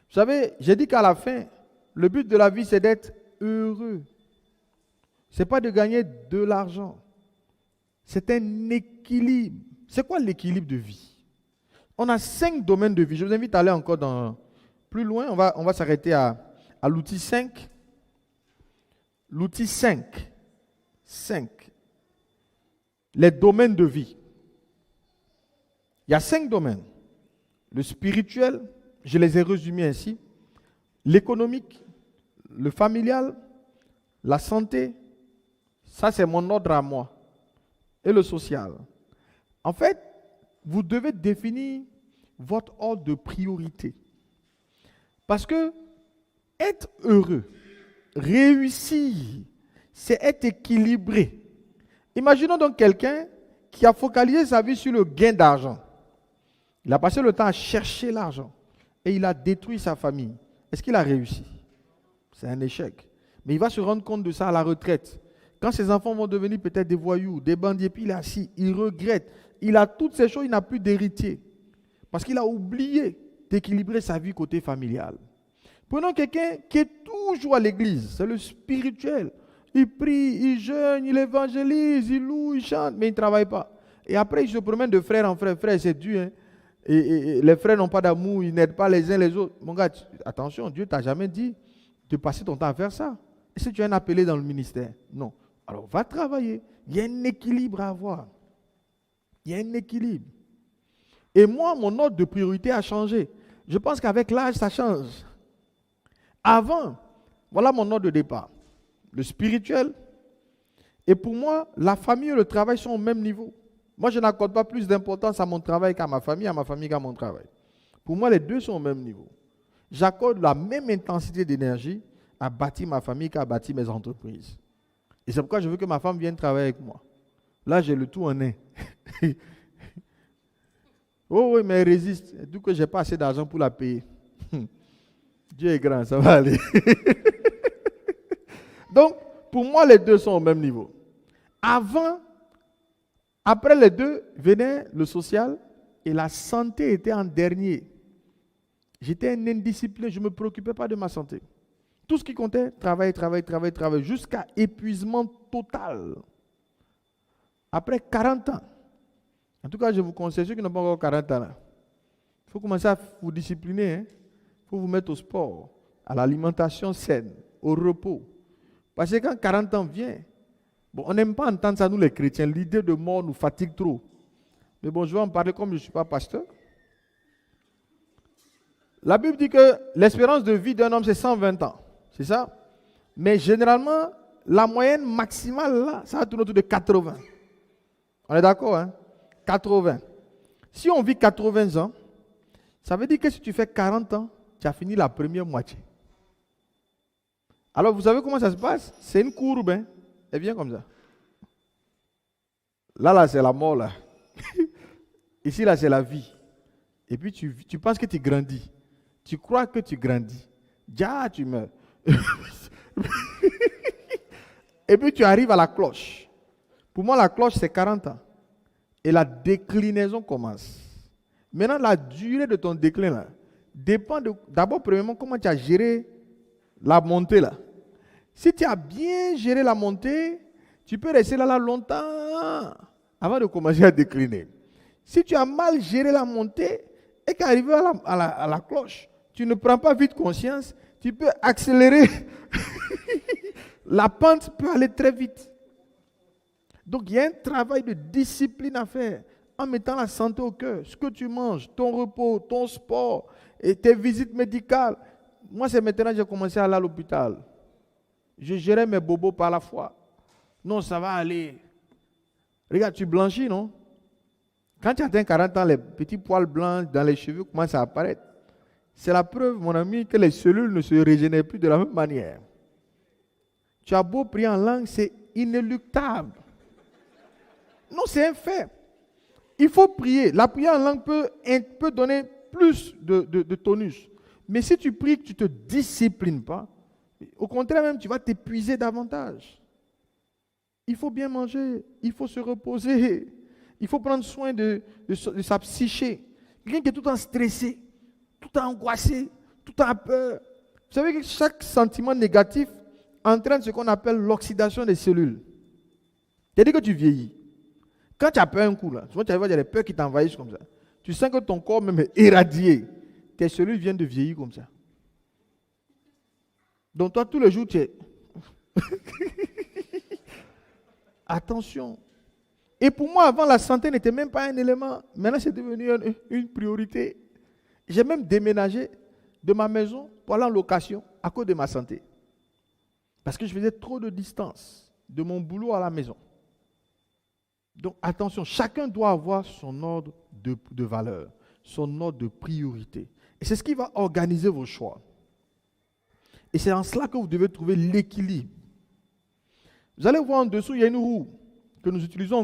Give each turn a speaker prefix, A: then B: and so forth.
A: Vous savez, j'ai dit qu'à la fin, le but de la vie, c'est d'être heureux. Ce n'est pas de gagner de l'argent. C'est un équilibre. C'est quoi l'équilibre de vie? On a 5 domaines de vie. Je vous invite à aller encore plus loin. On va s'arrêter à l'outil 5. L'outil 5. 5. Les domaines de vie. Il y a 5 domaines. Le spirituel, je les ai résumés ainsi. L'économique, le familial, la santé, ça c'est mon ordre à moi. Et le social. En fait, vous devez définir votre ordre de priorité. Parce que être heureux, réussir, c'est être équilibré. Imaginons donc quelqu'un qui a focalisé sa vie sur le gain d'argent. Il a passé le temps à chercher l'argent et il a détruit sa famille. Est-ce qu'il a réussi? C'est un échec. Mais il va se rendre compte de ça à la retraite. Quand ses enfants vont devenir peut-être des voyous, des bandits, puis il est assis, il regrette. Il a toutes ces choses, il n'a plus d'héritier. Parce qu'il a oublié d'équilibrer sa vie côté familial. Prenons quelqu'un qui est toujours à l'église, c'est le spirituel. Il prie, il jeûne, il évangélise, il loue, il chante, mais il ne travaille pas. Et après, il se promène de frère en frère. Frère, c'est Dieu. Hein? Et les frères n'ont pas d'amour, ils n'aident pas les uns les autres. Mon gars, attention, Dieu ne t'a jamais dit de passer ton temps à faire ça. Est-ce que tu es un appelé dans le ministère? Non. Alors, va travailler. Il y a un équilibre à avoir. Il y a un équilibre. Et moi, mon ordre de priorité a changé. Je pense qu'avec l'âge, ça change. Avant, voilà mon ordre de départ. Le spirituel. Et pour moi, la famille et le travail sont au même niveau. Moi, je n'accorde pas plus d'importance à mon travail qu'à ma famille qu'à mon travail. Pour moi, les deux sont au même niveau. J'accorde la même intensité d'énergie à bâtir ma famille qu'à bâtir mes entreprises. Et c'est pourquoi je veux que ma femme vienne travailler avec moi. Là, j'ai le tout en un. Oh oui, mais elle résiste. Du coup, je n'ai pas assez d'argent pour la payer. Dieu est grand, ça va aller. Donc, pour moi, les deux sont au même niveau. Après les deux, venait le social et la santé était en dernier. J'étais un indiscipliné, je ne me préoccupais pas de ma santé. Tout ce qui comptait, travail, jusqu'à épuisement total. Après 40 ans, en tout cas, je vous conseille, ceux qui n'ont pas encore 40 ans, il faut commencer à vous discipliner. Il faut vous mettre au sport, à l'alimentation saine, au repos. Parce que quand 40 ans vient, bon, on n'aime pas entendre ça, nous les chrétiens. L'idée de mort nous fatigue trop. Mais bon, je vais en parler comme je ne suis pas pasteur. La Bible dit que l'espérance de vie d'un homme, c'est 120 ans. C'est ça? Mais généralement, la moyenne maximale, là, ça va tourner autour de 80. On est d'accord, hein? 80. Si on vit 80 ans, ça veut dire que si tu fais 40 ans, tu as fini la première moitié. Alors, vous savez comment ça se passe? C'est une courbe, hein? Elle vient comme ça. Là, c'est la mort, là. Ici, là, c'est la vie. Et puis, tu penses que tu grandis. Tu crois que tu grandis. Déjà, tu meurs. Et puis, tu arrives à la cloche. Pour moi, la cloche, c'est 40 ans. Et la déclinaison commence. Maintenant, la durée de ton déclin, là, dépend d'abord, premièrement, comment tu as géré la montée, là. Si tu as bien géré la montée, tu peux rester là longtemps avant de commencer à décliner. Si tu as mal géré la montée et qu'arrivé à la cloche, tu ne prends pas vite conscience, tu peux accélérer. La pente peut aller très vite. Donc, il y a un travail de discipline à faire en mettant la santé au cœur. Ce que tu manges, ton repos, ton sport et tes visites médicales. Moi, c'est maintenant que j'ai commencé à aller à l'hôpital. Je gérais mes bobos par la foi. Non, ça va aller. Regarde, tu blanchis, non? Quand tu atteins 40 ans, les petits poils blancs dans les cheveux commencent à apparaître. C'est la preuve, mon ami, que les cellules ne se régénèrent plus de la même manière. Tu as beau prier en langue, c'est inéluctable. Non, c'est un fait. Il faut prier. La prière en langue peut donner plus de tonus. Mais si tu pries que tu ne te disciplines pas, au contraire même, tu vas t'épuiser davantage. Il faut bien manger, il faut se reposer, il faut prendre soin de sa psyché. Quelqu'un qui est tout le temps stressé, tout le temps angoissé, Tout le temps peur. Vous savez que chaque sentiment négatif entraîne ce qu'on appelle l'oxydation des cellules. C'est-à-dire que tu vieillis. Quand tu as peur un coup, là, souvent tu arrives à des peurs qui t'envahissent comme ça. Tu sens que ton corps même est irradié. Tes cellules viennent de vieillir comme ça. Donc toi, tous les jours, tu es... Attention. Et pour moi, avant, la santé n'était même pas un élément. Maintenant, c'est devenu une priorité. J'ai même déménagé de ma maison pour aller en location à cause de ma santé. Parce que je faisais trop de distance de mon boulot à la maison. Donc attention, chacun doit avoir son ordre de valeur, son ordre de priorité. Et c'est ce qui va organiser vos choix. Et c'est en cela que vous devez trouver l'équilibre. Vous allez voir en dessous, il y a une roue que nous utilisons